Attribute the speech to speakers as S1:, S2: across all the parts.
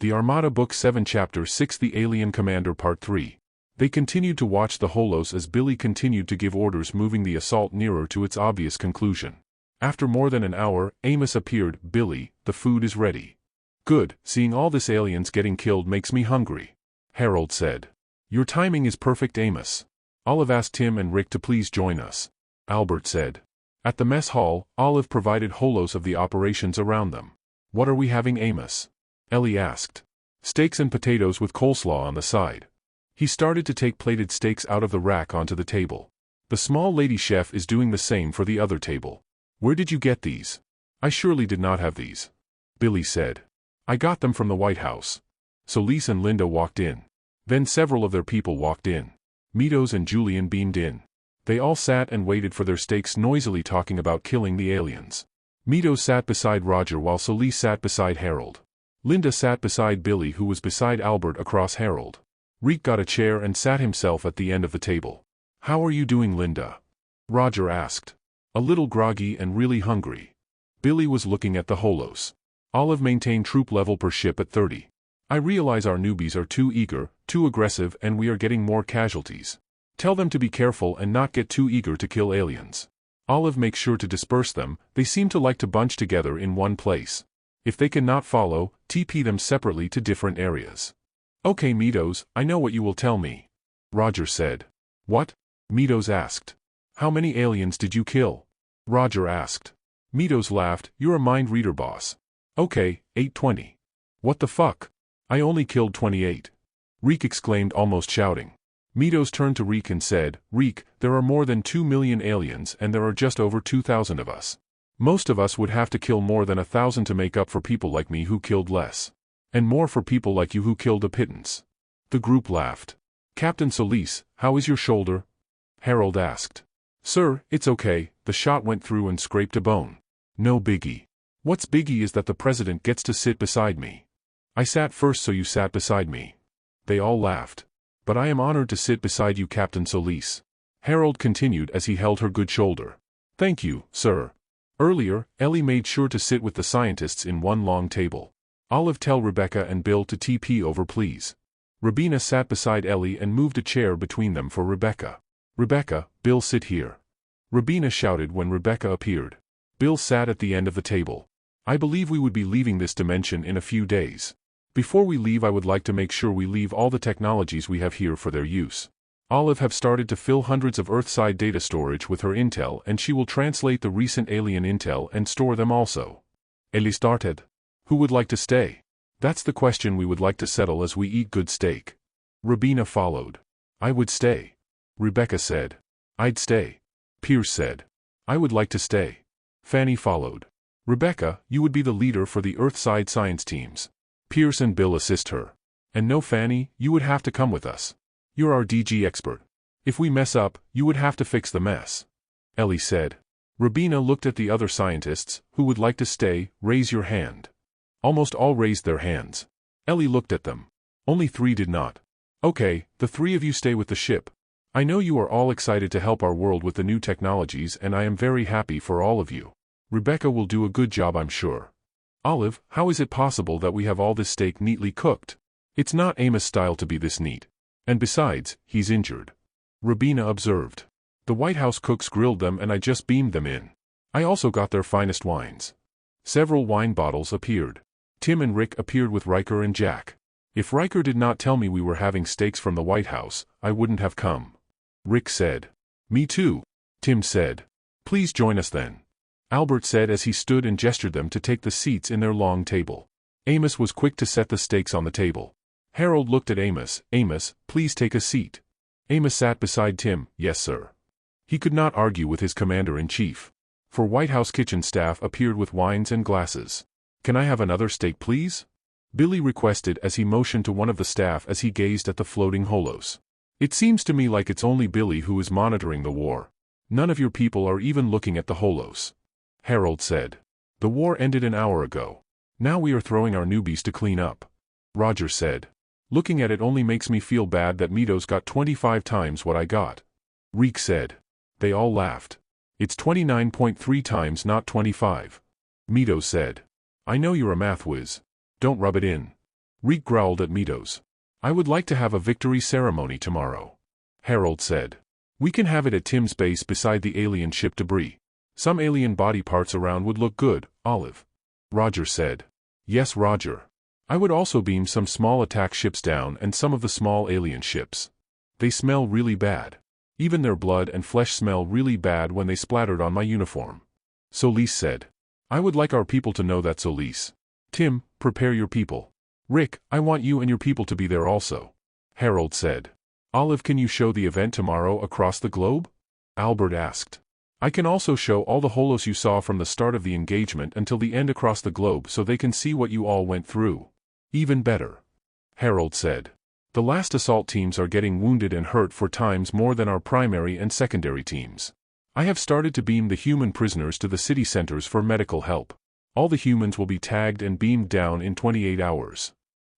S1: The Armada Book 7 Chapter 6 The Alien Commander Part 3. They continued to watch the holos as Billy continued to give orders, moving the assault nearer to its obvious conclusion. After more than an hour, Amos appeared. "Billy, the food is ready." "Good, seeing all this aliens getting killed makes me hungry," Harold said. "Your timing is perfect, Amos." Olive asked Tim and Rick to please join us, Albert said. At the mess hall, Olive provided holos of the operations around them. "What are we having, Amos?" Ellie asked. "Steaks and potatoes with coleslaw on the side." He started to take plated steaks out of the rack onto the table. "The small lady chef is doing the same for the other table." "Where did you get these?" "I surely did not have these," Billy said. "I got them from the White House." Solis and Linda walked in. Then several of their people walked in. Meadows and Julian beamed in. They all sat and waited for their steaks, noisily talking about killing the aliens. Meadows sat beside Roger while Solis sat beside Harold. Linda sat beside Billy, who was beside Albert across Harold. Reek got a chair and sat himself at the end of the table. "How are you doing, Linda?" Roger asked. "A little groggy and really hungry." Billy was looking at the holos. Olive maintained troop level per ship at 30. "I realize our newbies are too eager, too aggressive, and we are getting more casualties. Tell them to be careful and not get too eager to kill aliens. Olive makes sure to disperse them, they seem to like to bunch together in one place. If they cannot follow, TP them separately to different areas." "Okay, Meadows, I know what you will tell me," Roger said. "What?" Meadows asked. "How many aliens did you kill?" Roger asked. Meadows laughed. "You're a mind reader, boss." "Okay, 820. "What the fuck? I only killed 28. Reek exclaimed, almost shouting. Meadows turned to Reek and said, "Reek, there are more than 2 million aliens and there are just over 2,000 of us. Most of us would have to kill more than 1,000 to make up for people like me who killed less. And more for people like you who killed a pittance." The group laughed. "Captain Solis, how is your shoulder?" Harold asked. "Sir, it's okay, the shot went through and scraped a bone. No biggie. What's biggie is that the president gets to sit beside me. I sat first, so you sat beside me." They all laughed. "But I am honored to sit beside you, Captain Solis," Harold continued as he held her good shoulder. "Thank you, sir." Earlier, Ellie made sure to sit with the scientists in one long table. "Olive, tell Rebecca and Bill to TP over, please." Rabina sat beside Ellie and moved a chair between them for Rebecca. "Rebecca, Bill, sit here," Rabina shouted when Rebecca appeared. Bill sat at the end of the table. "I believe we would be leaving this dimension in a few days. Before we leave, I would like to make sure we leave all the technologies we have here for their use. Olive have started to fill hundreds of Earthside data storage with her intel, and she will translate the recent alien intel and store them also." Ellie started. "Who would like to stay?" "That's the question we would like to settle as we eat good steak." Rabina followed. "I would stay," Rebecca said. "I'd stay," Pierce said. "I would like to stay." Fanny followed. "Rebecca, you would be the leader for the Earthside science teams. Pierce and Bill assist her. And no, Fanny, you would have to come with us. You're our DG expert. If we mess up, you would have to fix the mess," Ellie said. Rabina looked at the other scientists. "Who would like to stay? Raise your hand." Almost all raised their hands. Ellie looked at them. Only 3 did not. "Okay, the 3 of you stay with the ship. I know you are all excited to help our world with the new technologies, and I am very happy for all of you. Rebecca will do a good job, I'm sure. Olive, how is it possible that we have all this steak neatly cooked? It's not Amos' style to be this neat. And besides, he's injured," Rabina observed. "The White House cooks grilled them and I just beamed them in. I also got their finest wines." Several wine bottles appeared. Tim and Rick appeared with Riker and Jack. "If Riker did not tell me we were having steaks from the White House, I wouldn't have come," Rick said. "Me too," Tim said. "Please join us then," Albert said as he stood and gestured them to take the seats in their long table. Amos was quick to set the steaks on the table. Harold looked at Amos. "Amos, please take a seat." Amos sat beside Tim. "Yes, sir." He could not argue with his commander-in-chief. For White House kitchen staff appeared with wines and glasses. "Can I have another steak, please?" Billy requested as he motioned to one of the staff as he gazed at the floating holos. "It seems to me like it's only Billy who is monitoring the war. None of your people are even looking at the holos," Harold said. "The war ended an hour ago. Now we are throwing our newbies to clean up," Roger said. "Looking at it only makes me feel bad that Meadows got 25 times what I got," Reek said. They all laughed. "It's 29.3 times, not 25," Meadows said. "I know you're a math whiz. Don't rub it in." Reek growled at Meadows. I would like to have a victory ceremony tomorrow. Harold said. We can have it at Tim's base beside the alien ship debris. Some alien body parts around would look good, Olive. Roger said. Yes, Roger. I would also beam some small attack ships down and some of the small alien ships. They smell really bad. Even their blood and flesh smell really bad when they splattered on my uniform. Solis said. I would like our people to know that, Solis. Tim, prepare your people. Rick, I want you and your people to be there also. Harold said. Olive, can you show the event tomorrow across the globe? Albert asked. I can also show all the holos you saw from the start of the engagement until the end across the globe so they can see what you all went through. Even better. Harold said. The last assault teams are getting wounded and hurt 4 times more than our primary and secondary teams. I have started to beam the human prisoners to the city centers for medical help. All the humans will be tagged and beamed down in 28 hours.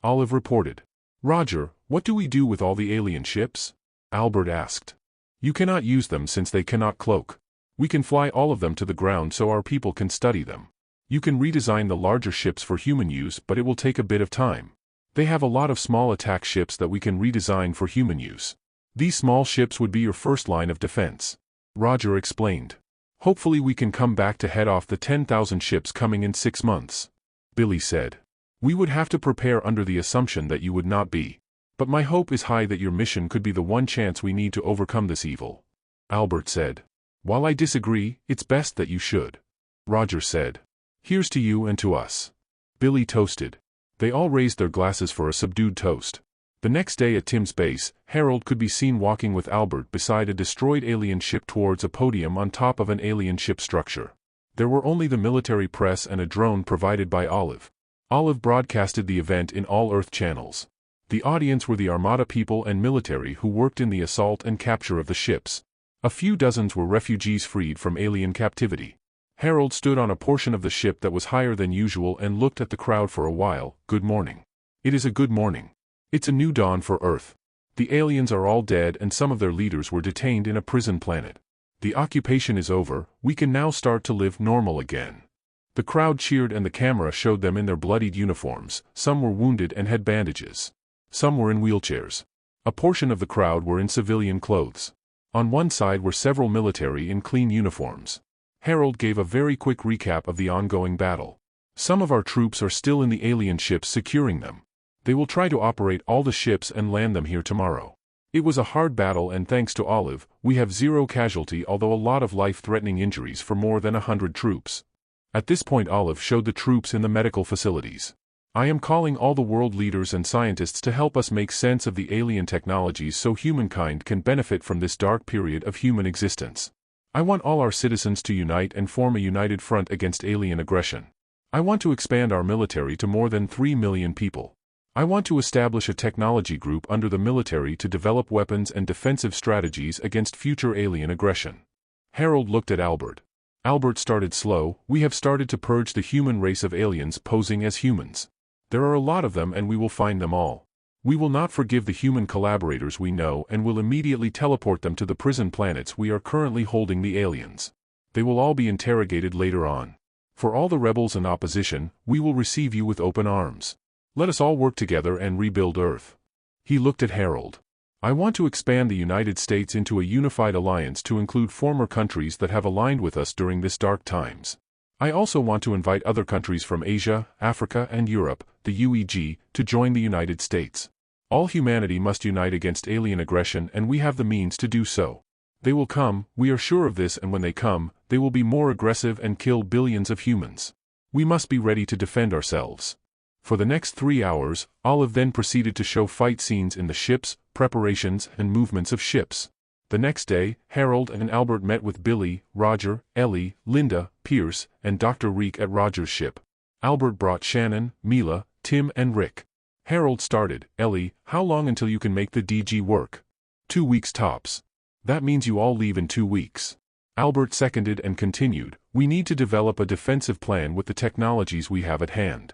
S1: Olive reported. Roger, what do we do with all the alien ships? Albert asked. You cannot use them since they cannot cloak. We can fly all of them to the ground so our people can study them. You can redesign the larger ships for human use, but it will take a bit of time. They have a lot of small attack ships that we can redesign for human use. These small ships would be your first line of defense. Roger explained. Hopefully we can come back to head off the 10,000 ships coming in 6 months. Billy said. We would have to prepare under the assumption that you would not be. But my hope is high that your mission could be the one chance we need to overcome this evil. Albert said. While I disagree, it's best that you should. Roger said. Here's to you and to us. Billy toasted. They all raised their glasses for a subdued toast. The next day at Tim's base, Harold could be seen walking with Albert beside a destroyed alien ship towards a podium on top of an alien ship structure. There were only the military press and a drone provided by Olive. Olive broadcasted the event in all Earth channels. The audience were the Armada people and military who worked in the assault and capture of the ships. A few dozens were refugees freed from alien captivity. Harold stood on a portion of the ship that was higher than usual and looked at the crowd for a while. Good morning. It is a good morning. It's a new dawn for Earth. The aliens are all dead and some of their leaders were detained in a prison planet. The occupation is over, we can now start to live normal again. The crowd cheered and the camera showed them in their bloodied uniforms. Some were wounded and had bandages. Some were in wheelchairs. A portion of the crowd were in civilian clothes. On one side were several military in clean uniforms. Harold gave a very quick recap of the ongoing battle. Some of our troops are still in the alien ships securing them. They will try to operate all the ships and land them here tomorrow. It was a hard battle and thanks to Olive, we have 0 casualty although a lot of life-threatening injuries for more than 100 troops. At this point Olive showed the troops in the medical facilities. I am calling all the world leaders and scientists to help us make sense of the alien technologies so humankind can benefit from this dark period of human existence. I want all our citizens to unite and form a united front against alien aggression. I want to expand our military to more than 3 million people. I want to establish a technology group under the military to develop weapons and defensive strategies against future alien aggression. Harold looked at Albert. Albert started slow. We have started to purge the human race of aliens posing as humans. There are a lot of them and we will find them all. We will not forgive the human collaborators we know and will immediately teleport them to the prison planets we are currently holding the aliens. They will all be interrogated later on. For all the rebels and opposition, we will receive you with open arms. Let us all work together and rebuild Earth. He looked at Harold. I want to expand the United States into a unified alliance to include former countries that have aligned with us during this dark times. I also want to invite other countries from Asia, Africa and Europe, the UEG, to join the United States. All humanity must unite against alien aggression and we have the means to do so. They will come, we are sure of this, and when they come, they will be more aggressive and kill billions of humans. We must be ready to defend ourselves. For the next 3 hours, Olive then proceeded to show fight scenes in the ships, preparations and movements of ships. The next day, Harold and Albert met with Billy, Roger, Ellie, Linda, Pierce, and Dr. Reek at Roger's ship. Albert brought Shannon, Mila, Tim and Rick. Harold started. Ellie, how long until you can make the DG work? 2 weeks tops. That means you all leave in 2 weeks. Albert seconded and continued, we need to develop a defensive plan with the technologies we have at hand.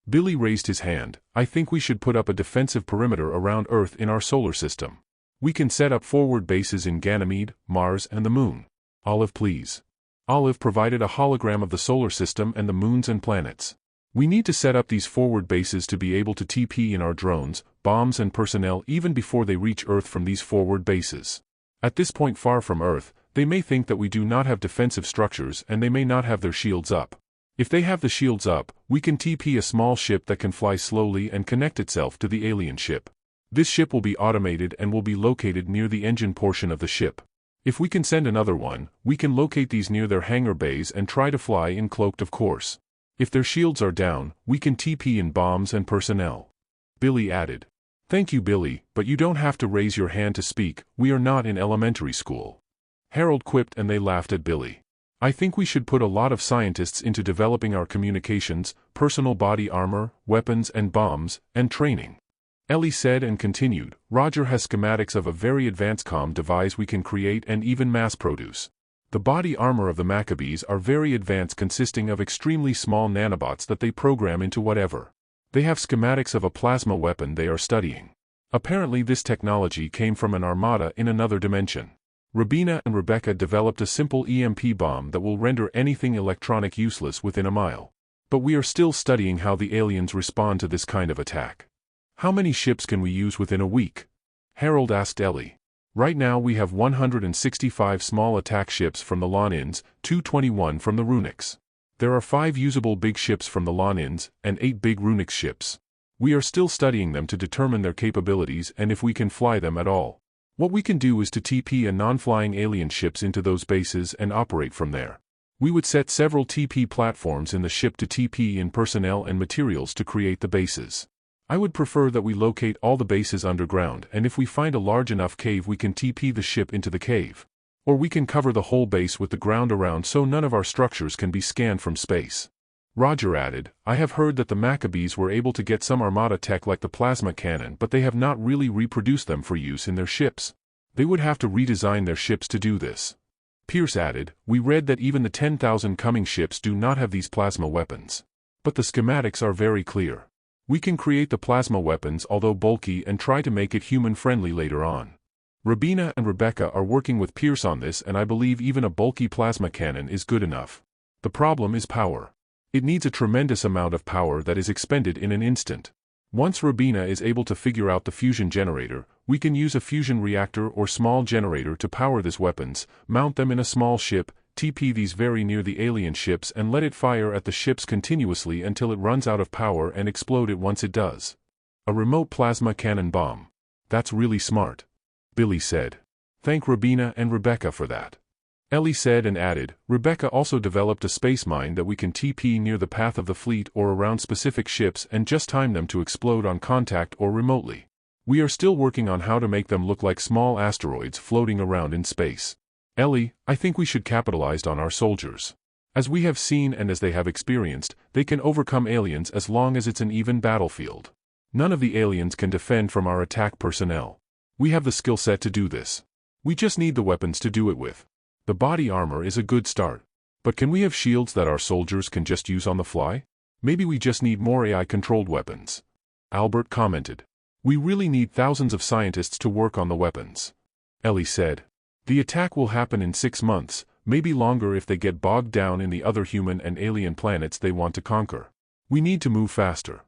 S1: Billy raised his hand, I think we should put up a defensive perimeter around Earth in our solar system. We can set up forward bases in Ganymede, Mars and the Moon. Olive please. Olive provided a hologram of the solar system and the moons and planets. We need to set up these forward bases to be able to TP in our drones, bombs and personnel even before they reach Earth from these forward bases. At this point far from Earth, they may think that we do not have defensive structures and they may not have their shields up. If they have the shields up, we can TP a small ship that can fly slowly and connect itself to the alien ship. This ship will be automated and will be located near the engine portion of the ship. If we can send another one, we can locate these near their hangar bays and try to fly in cloaked of course. If their shields are down, we can TP in bombs and personnel. Billy added. Thank you, Billy, but you don't have to raise your hand to speak, we are not in elementary school. Harold quipped and they laughed at Billy. I think we should put a lot of scientists into developing our communications, personal body armor, weapons and bombs, and training. Ellie said and continued, Roger has schematics of a very advanced comm device we can create and even mass produce. The body armor of the Maccabees are very advanced, consisting of extremely small nanobots that they program into whatever. They have schematics of a plasma weapon they are studying. Apparently this technology came from an Armada in another dimension. Rabina and Rebecca developed a simple EMP bomb that will render anything electronic useless within a mile. But we are still studying how the aliens respond to this kind of attack. How many ships can we use within a week? Harold asked Ellie. Right now we have 165 small attack ships from the Lonins, 221 from the Runics. There are 5 usable big ships from the Lonins, and 8 big Runics ships. We are still studying them to determine their capabilities and if we can fly them at all. What we can do is to TP a non-flying alien ships into those bases and operate from there. We would set several TP platforms in the ship to TP in personnel and materials to create the bases. I would prefer that we locate all the bases underground, and if we find a large enough cave we can TP the ship into the cave. Or we can cover the whole base with the ground around so none of our structures can be scanned from space. Roger added, I have heard that the Maccabees were able to get some Armada tech like the plasma cannon, but they have not really reproduced them for use in their ships. They would have to redesign their ships to do this. Pierce added, we read that even the 10,000 coming ships do not have these plasma weapons. But the schematics are very clear. We can create the plasma weapons although bulky and try to make it human-friendly later on. Rabina and Rebecca are working with Pierce on this, and I believe even a bulky plasma cannon is good enough. The problem is power. It needs a tremendous amount of power that is expended in an instant. Once Rabina is able to figure out the fusion generator, we can use a fusion reactor or small generator to power these weapons, mount them in a small ship, TP these very near the alien ships and let it fire at the ships continuously until it runs out of power and explode it once it does. A remote plasma cannon bomb. That's really smart. Billy said. Thank Rabina and Rebecca for that. Ellie said and added, Rebecca also developed a space mine that we can TP near the path of the fleet or around specific ships and just time them to explode on contact or remotely. We are still working on how to make them look like small asteroids floating around in space. Ellie, I think we should capitalize on our soldiers. As we have seen and as they have experienced, they can overcome aliens as long as it's an even battlefield. None of the aliens can defend from our attack personnel. We have the skill set to do this. We just need the weapons to do it with. The body armor is a good start. But can we have shields that our soldiers can just use on the fly? Maybe we just need more AI-controlled weapons. Albert commented. We really need thousands of scientists to work on the weapons. Ellie said. The attack will happen in 6 months, maybe longer if they get bogged down in the other human and alien planets they want to conquer. We need to move faster.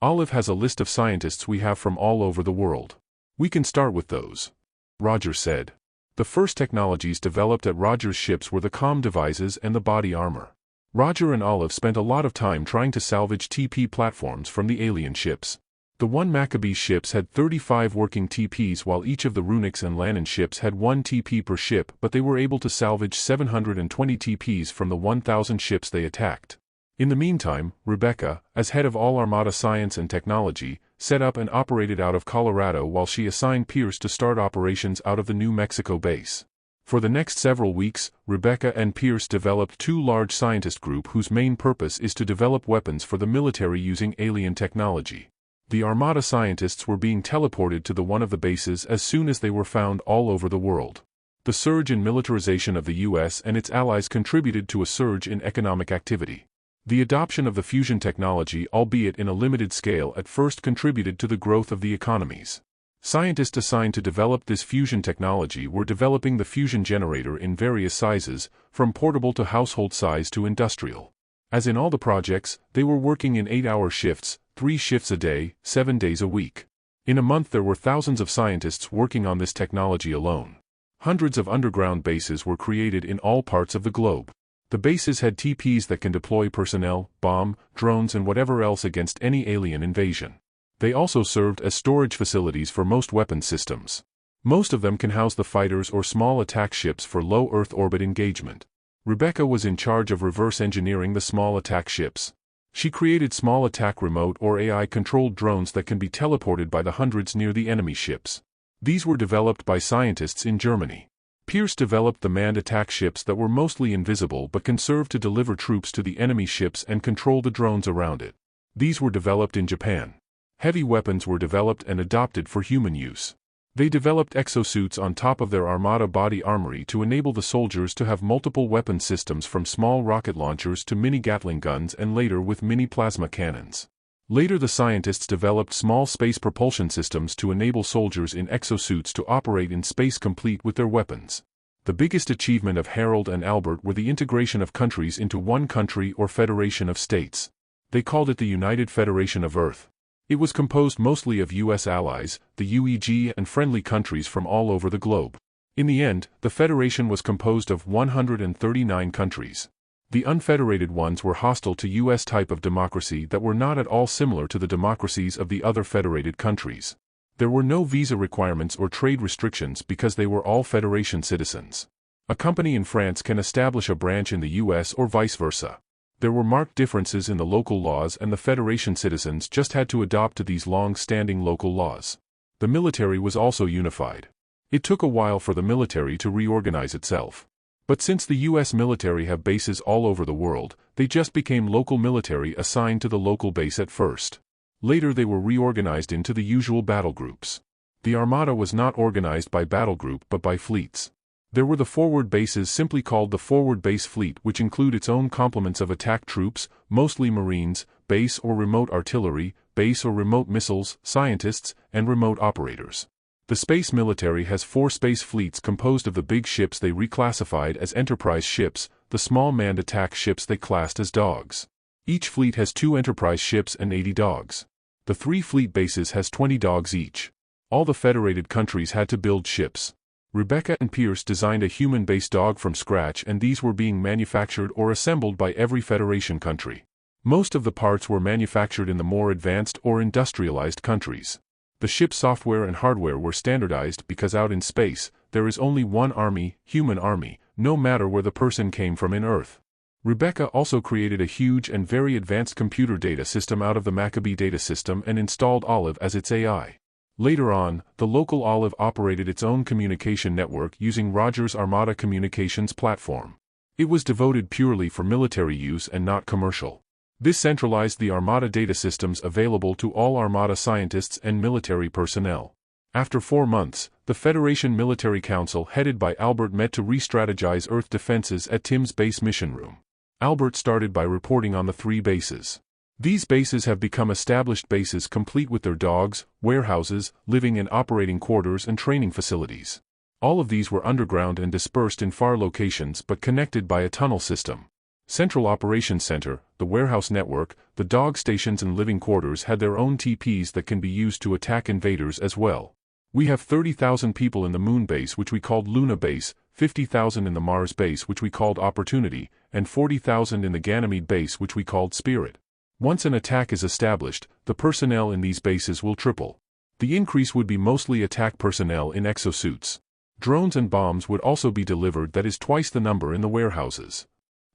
S1: Olive has a list of scientists we have from all over the world. We can start with those. Roger said. The first technologies developed at Roger's ships were the comm devices and the body armor. Roger and Olive spent a lot of time trying to salvage TP platforms from the alien ships. The one Maccabee ships had 35 working TPs while each of the Runics and Lannan ships had 1 TP per ship, but they were able to salvage 720 TPs from the 1,000 ships they attacked. In the meantime, Rebecca, as head of all Armada science and technology, set up and operated out of Colorado while she assigned Pierce to start operations out of the New Mexico base. For the next several weeks, Rebecca and Pierce developed 2 large scientist groups whose main purpose is to develop weapons for the military using alien technology. The Armada scientists were being teleported to one of the bases as soon as they were found all over the world. The surge in militarization of the US and its allies contributed to a surge in economic activity. The adoption of the fusion technology, albeit in a limited scale at first, contributed to the growth of the economies. Scientists assigned to develop this fusion technology were developing the fusion generator in various sizes, from portable to household size to industrial. As in all the projects, they were working in 8-hour shifts, 3 shifts a day, 7 days a week. In a month there were thousands of scientists working on this technology alone. Hundreds of underground bases were created in all parts of the globe. The bases had TPs that can deploy personnel, bomb, drones and whatever else against any alien invasion. They also served as storage facilities for most weapon systems. Most of them can house the fighters or small attack ships for low Earth orbit engagement. Rebecca was in charge of reverse engineering the small attack ships. She created small attack remote or AI-controlled drones that can be teleported by the hundreds near the enemy ships. These were developed by scientists in Germany. Pierce developed the manned attack ships that were mostly invisible but can serve to deliver troops to the enemy ships and control the drones around it. These were developed in Japan. Heavy weapons were developed and adopted for human use. They developed exosuits on top of their Armada body armory to enable the soldiers to have multiple weapon systems from small rocket launchers to mini Gatling guns and later with mini plasma cannons. Later the scientists developed small space propulsion systems to enable soldiers in exosuits to operate in space complete with their weapons. The biggest achievement of Harold and Albert were the integration of countries into one country or federation of states. They called it the United Federation of Earth. It was composed mostly of U.S. allies, the UEG and friendly countries from all over the globe. In the end, the Federation was composed of 139 countries. The unfederated ones were hostile to U.S. type of democracy that were not at all similar to the democracies of the other federated countries. There were no visa requirements or trade restrictions because they were all Federation citizens. A company in France can establish a branch in the U.S. or vice versa. There were marked differences in the local laws and the Federation citizens just had to adopt to these long-standing local laws. The military was also unified. It took a while for the military to reorganize itself. But since the U.S. military have bases all over the world, they just became local military assigned to the local base at first. Later they were reorganized into the usual battle groups. The Armada was not organized by battle group but by fleets. There were the forward bases simply called the Forward Base Fleet which include its own complements of attack troops, mostly Marines, base or remote artillery, base or remote missiles, scientists, and remote operators. The space military has 4 space fleets composed of the big ships they reclassified as Enterprise ships, the small manned attack ships they classed as dogs. Each fleet has 2 Enterprise ships and 80 dogs. The 3 fleet bases has 20 dogs each. All the federated countries had to build ships. Rebecca and Pierce designed a human-based dog from scratch and these were being manufactured or assembled by every Federation country. Most of the parts were manufactured in the more advanced or industrialized countries. The ship's software and hardware were standardized because out in space, there is only one army, human army, no matter where the person came from in Earth. Rebecca also created a huge and very advanced computer data system out of the Maccabee data system and installed Olive as its AI. Later on, the local Olive operated its own communication network using Rogers' Armada communications platform. It was devoted purely for military use and not commercial. This centralized the Armada data systems available to all Armada scientists and military personnel. After 4 months, the Federation Military Council headed by Albert met to re-strategize Earth defenses at Tim's base mission room. Albert started by reporting on the 3 bases. These bases have become established bases complete with their dogs, warehouses, living and operating quarters and training facilities. All of these were underground and dispersed in far locations but connected by a tunnel system. Central Operations Center, the warehouse network, the dog stations and living quarters had their own TPs that can be used to attack invaders as well. We have 30,000 people in the Moon base which we called Luna base, 50,000 in the Mars base which we called Opportunity, and 40,000 in the Ganymede base which we called Spirit. Once an attack is established, the personnel in these bases will triple. The increase would be mostly attack personnel in exosuits. Drones and bombs would also be delivered, that is twice the number in the warehouses.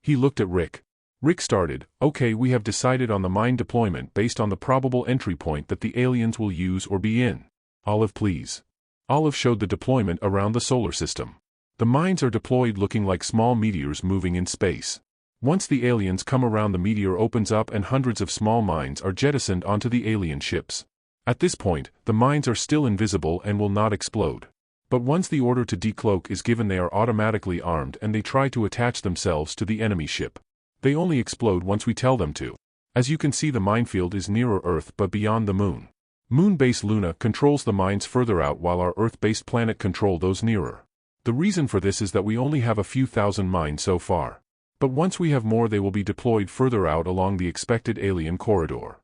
S1: He looked at Rick. Rick started, "Okay, we have decided on the mine deployment based on the probable entry point that the aliens will use or be in. Olive, please." Olive showed the deployment around the solar system. The mines are deployed looking like small meteors moving in space. Once the aliens come around, the meteor opens up and hundreds of small mines are jettisoned onto the alien ships. At this point, the mines are still invisible and will not explode. But once the order to decloak is given, they are automatically armed and they try to attach themselves to the enemy ship. They only explode once we tell them to. As you can see, the minefield is nearer Earth but beyond the Moon. Moon base Luna controls the mines further out while our Earth-based planet control those nearer. The reason for this is that we only have a few thousand mines so far. But once we have more, they will be deployed further out along the expected alien corridor.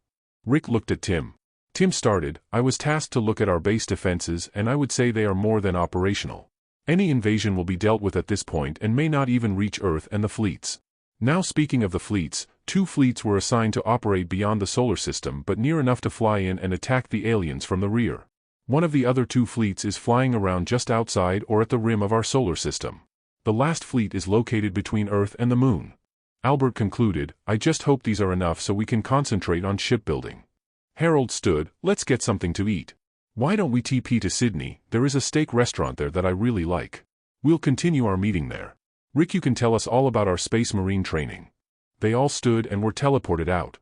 S1: Rick looked at Tim. Tim started, I was tasked to look at our base defenses, and I would say they are more than operational. Any invasion will be dealt with at this point and may not even reach Earth and the fleets. Now speaking of the fleets, 2 fleets were assigned to operate beyond the solar system but near enough to fly in and attack the aliens from the rear. One of the other 2 fleets is flying around just outside or at the rim of our solar system. The last fleet is located between Earth and the Moon. Albert concluded, I just hope these are enough so we can concentrate on shipbuilding. Harold stood, let's get something to eat. Why don't we TP to Sydney? There is a steak restaurant there that I really like. We'll continue our meeting there. Rick, you can tell us all about our space marine training. They all stood and were teleported out.